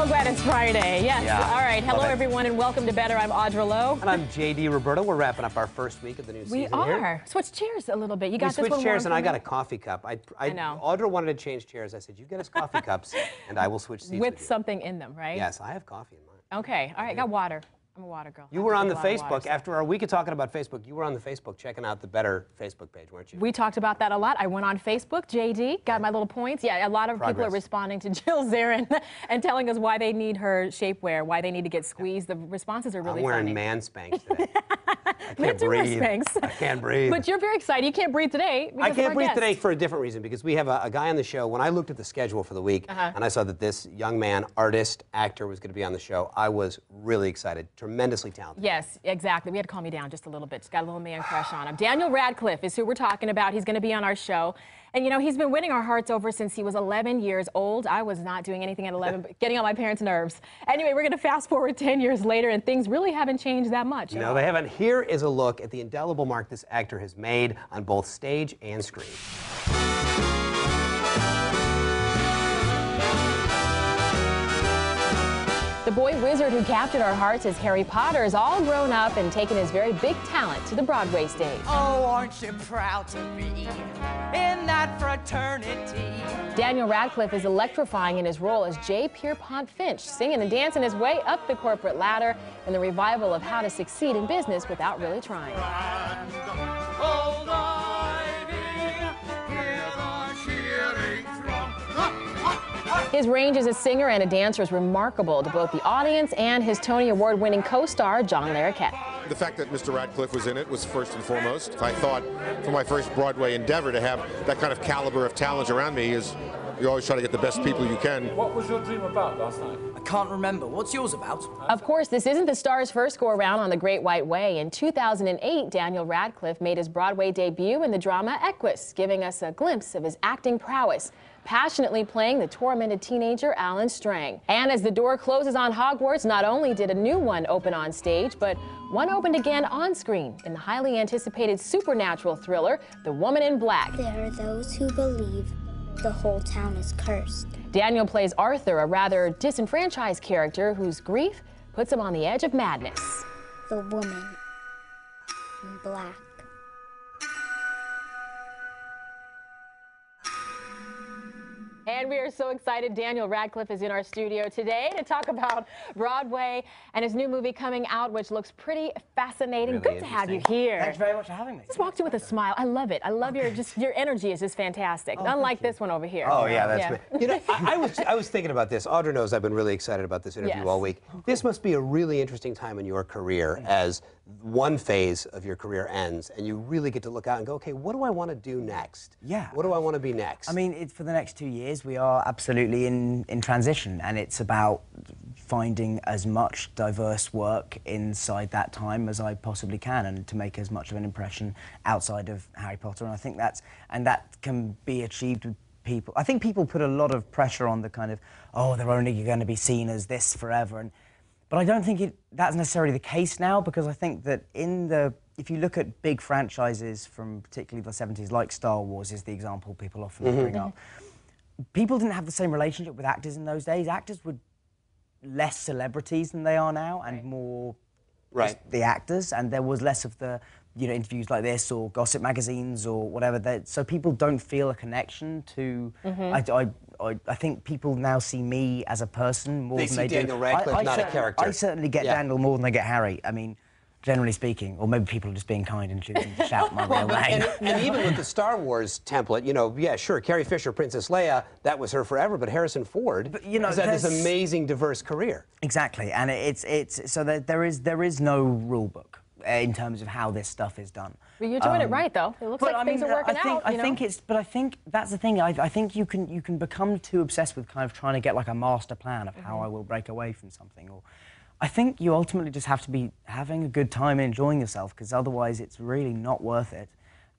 So glad it's Friday. Yes. Yeah. All right. Hello, everyone, and welcome to Better. I'm Audra Lowe. And I'm J.D. Roberto. We're wrapping up our first week of the new season. We are. Here. Switch chairs a little bit. You got this we one switched chairs, warm and for I got me? a coffee cup. I know. Audra wanted to change chairs. I said, you get us coffee cups, and I will switch seats with you. something in them, right? Yes, I have coffee in mine. Okay. All right. Got water. I'm a water girl. You were on the Facebook, after our week of talking about Facebook, you were on the Facebook checking out the Better Facebook page, weren't you? We talked about that a lot. I went on Facebook, JD, got my little points. Yeah, a lot of people are responding to Jill Zarin and telling us why they need her shapewear, why they need to get squeezed. The responses are really I'm wearing funny. man Spanx today. I can't breathe. I can't breathe. But you're very excited. You can't breathe today. I can't breathe today for a different reason, because we have a guy on the show. When I looked at the schedule for the week and I saw that this young man, artist, actor, was going to be on the show, I was really excited. Tremendously talented. Yes, exactly. We had to calm me down just a little bit. Just got a little man crush on him. Daniel Radcliffe is who we're talking about. He's going to be on our show. And, you know, he's been winning our hearts over since he was 11 years old. I was not doing anything at 11, but getting on my parents' nerves. Anyway, we're going to fast forward 10 years later, and things really haven't changed that much. No, they haven't. Here is a look at the indelible mark this actor has made on both stage and screen. The boy wizard who captured our hearts as Harry Potter is all grown up and taken his very big talent to the Broadway stage. Oh, aren't you proud to be in that fraternity? Daniel Radcliffe is electrifying in his role as J. Pierpont Finch, singing and dancing his way up the corporate ladder in the revival of How to Succeed in Business Without Really Trying. His range as a singer and a dancer is remarkable to both the audience and his Tony Award-winning co-star, John Larroquette. The fact that Mr. Radcliffe was in it was first and foremost. I thought for my first Broadway endeavor to have that kind of caliber of talent around me is you always try to get the best people you can. What was your dream about last night? I can't remember. What's yours about? Of course, this isn't the star's first go-around on the Great White Way. In 2008, Daniel Radcliffe made his Broadway debut in the drama Equus, giving us a glimpse of his acting prowess, passionately playing the tormented teenager Alan Strang. And as the door closes on Hogwarts, not only did a new one open on stage, but one opened again on screen in the highly anticipated supernatural thriller, The Woman in Black. There are those who believe the whole town is cursed. Daniel plays Arthur, a rather disenfranchised character whose grief puts him on the edge of madness. The woman in black. And we are so excited. Daniel Radcliffe is in our studio today to talk about Broadway and his new movie coming out, which looks pretty fascinating. Really Good to have you here. Thanks very much for having me. Just walked in with a smile. I love it. I love your energy is just fantastic. Unlike this one over here. Oh, yeah, that's great. You know, I was thinking about this. Audra knows I've been really excited about this interview all week. This must be a really interesting time in your career as one phase of your career ends, and you really get to look out and go, okay, what do I want to do next? Yeah. What do I want to be next? I mean, for the next 2 years, we are absolutely in transition, and it's about finding as much diverse work inside that time as I possibly can, and to make as much of an impression outside of Harry Potter. And I think that can be achieved with people. I think people put a lot of pressure on the kind of, oh, they're only going to be seen as this forever. But I don't think that's necessarily the case now, because I think that if you look at big franchises from particularly the 70s, like Star Wars is the example people often bring up, people didn't have the same relationship with actors in those days. Actors were less celebrities than they are now, and more the actors, and there was less of the interviews like this or gossip magazines or whatever. So people don't feel a connection to. I think people now see me as a person more than they do. Daniel Radcliffe, not a character. I certainly get Daniel more than I get Harry. I mean, generally speaking, or maybe people are just being kind and choosing to shout my real name. And even with the Star Wars template, yeah, sure, Carrie Fisher, Princess Leia, that was her forever, but Harrison Ford has had this amazing, diverse career. Exactly, and so there is no rule book in terms of how this stuff is done. Well, you're doing it right, though. It looks like things are working out. I think that's the thing. I think you can become too obsessed with kind of trying to get like a master plan of how I will break away from something. Or I think you ultimately just have to be having a good time and enjoying yourself, because otherwise it's really not worth it.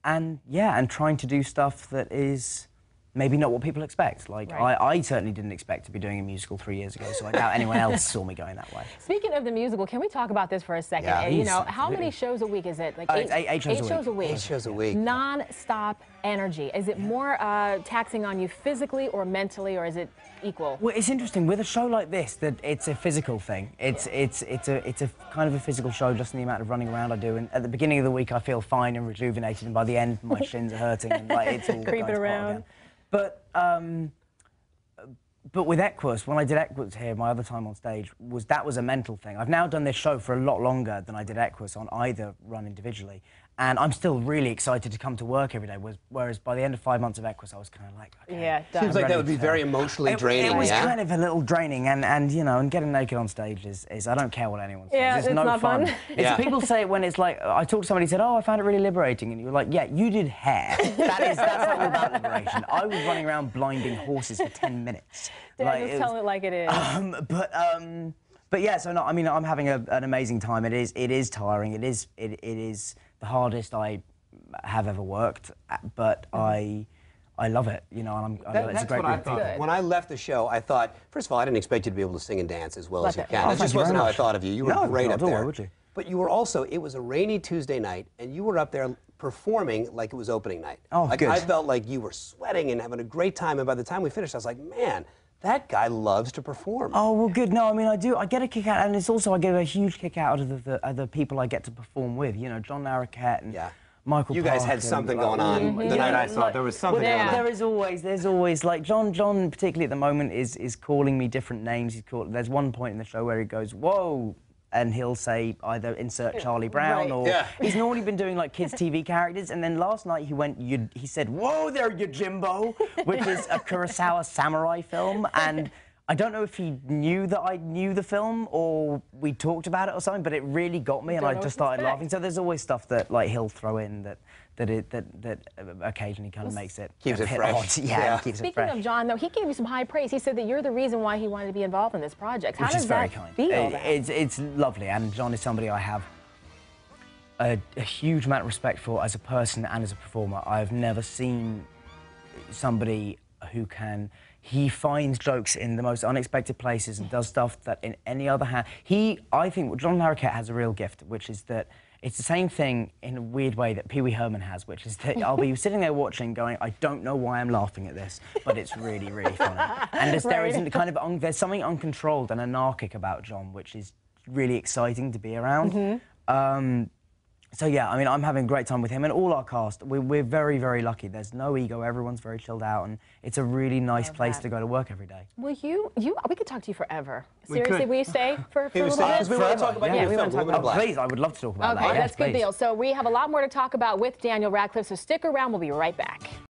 And yeah, and trying to do stuff that is maybe not what people expect. Like, Right. I certainly didn't expect to be doing a musical 3 years ago, so I doubt anyone else saw me going that way. Speaking of the musical, can we talk about this for a second? Yeah. You Please, know, how absolutely. many shows a week is it? Like It's eight shows a week. 8 shows a week. Non-stop energy. Is it more taxing on you physically or mentally, or is it equal? Well, it's interesting with a show like this that it's a physical thing. It's a kind of a physical show, just in the amount of running around I do. And at the beginning of the week, I feel fine and rejuvenated, and by the end, my shins are hurting, and like it's all Creeping going to pot around. again. But with Equus, when I did Equus here, my other time on stage, that was a mental thing. I've now done this show for a lot longer than I did Equus on either run individually. And I'm still really excited to come to work every day, whereas by the end of 5 months of Equus, I was kind of like, okay. Yeah, done. Seems like that ready would be to- very emotionally draining, It was yeah? kind of a little draining, and you know, and getting naked on stage is I don't care what anyone says. Yeah, it's it's no not fun. Yeah. People say it when it's like, I talked to somebody who said, oh, I found it really liberating, and you were like, yeah, you did hair. That's not all about liberation. I was running around blinding horses for 10 minutes. Just tell it like it is. But yeah, so no, I mean, I'm having an amazing time. It is tiring. It is the hardest I have ever worked, but I love it, you know, and it's a great what I group of people. thought. When I left the show, I thought, first of all, I didn't expect you to be able to sing and dance as well as you Love it. can. Oh, That thank just you very wasn't how I much. thought of you. You were No, great not up at all, there. would you? But you were also, it was a rainy Tuesday night, and you were up there performing like it was opening night. Oh, like, good. I felt like you were sweating and having a great time, and by the time we finished, I was like, man, that guy loves to perform. Oh, well, good. No, I mean, I get a kick out, and it's also, I get a huge kick out of the people I get to perform with. You know, John Larroquette and Yeah. Michael You guys Park had and, something like, going on the night I saw it. There was something going on. There's always, like, John, particularly at the moment, is calling me different names. There's one point in the show where he goes, whoa, and he'll say either insert Charlie Brown Right. or... Yeah. He's normally been doing, like, kids' TV characters, and then last night he said, whoa there, Yojimbo, which is a Kurosawa samurai film, and... I don't know if he knew that I knew the film or we talked about it or something, but it really got me, and I just started laughing. So there's always stuff that like he'll throw in that occasionally kind of makes it Keeps a it bit fresh. odd. Yeah. Keeps it Speaking fresh. of John, though, he gave you some high praise. He said that you're the reason why he wanted to be involved in this project. How Which does is very that kind. feel? It's lovely, and John is somebody I have a huge amount of respect for as a person and as a performer. I've never seen somebody who can... He finds jokes in the most unexpected places and does stuff that in any other hand... I think John Larroquette has a real gift, which is that it's the same thing in a weird way that Pee Wee Herman has, which is that I'll be sitting there watching going, I don't know why I'm laughing at this, but it's really, really funny. And there isn't kind of... there's something uncontrolled and anarchic about John, which is really exciting to be around. So yeah, I mean, I'm having a great time with him and all our cast. We're very, very lucky. There's no ego. Everyone's very chilled out, and it's a really nice place to go to work every day. Well, we could talk to you forever. Seriously, will you stay for a little bit? Because we want to talk about Yeah, your we film, wanna talk Woman in Oh, Black. please, I would love to talk about that. Okay, Yes, that's a good please. deal. So we have a lot more to talk about with Daniel Radcliffe, so stick around. We'll be right back.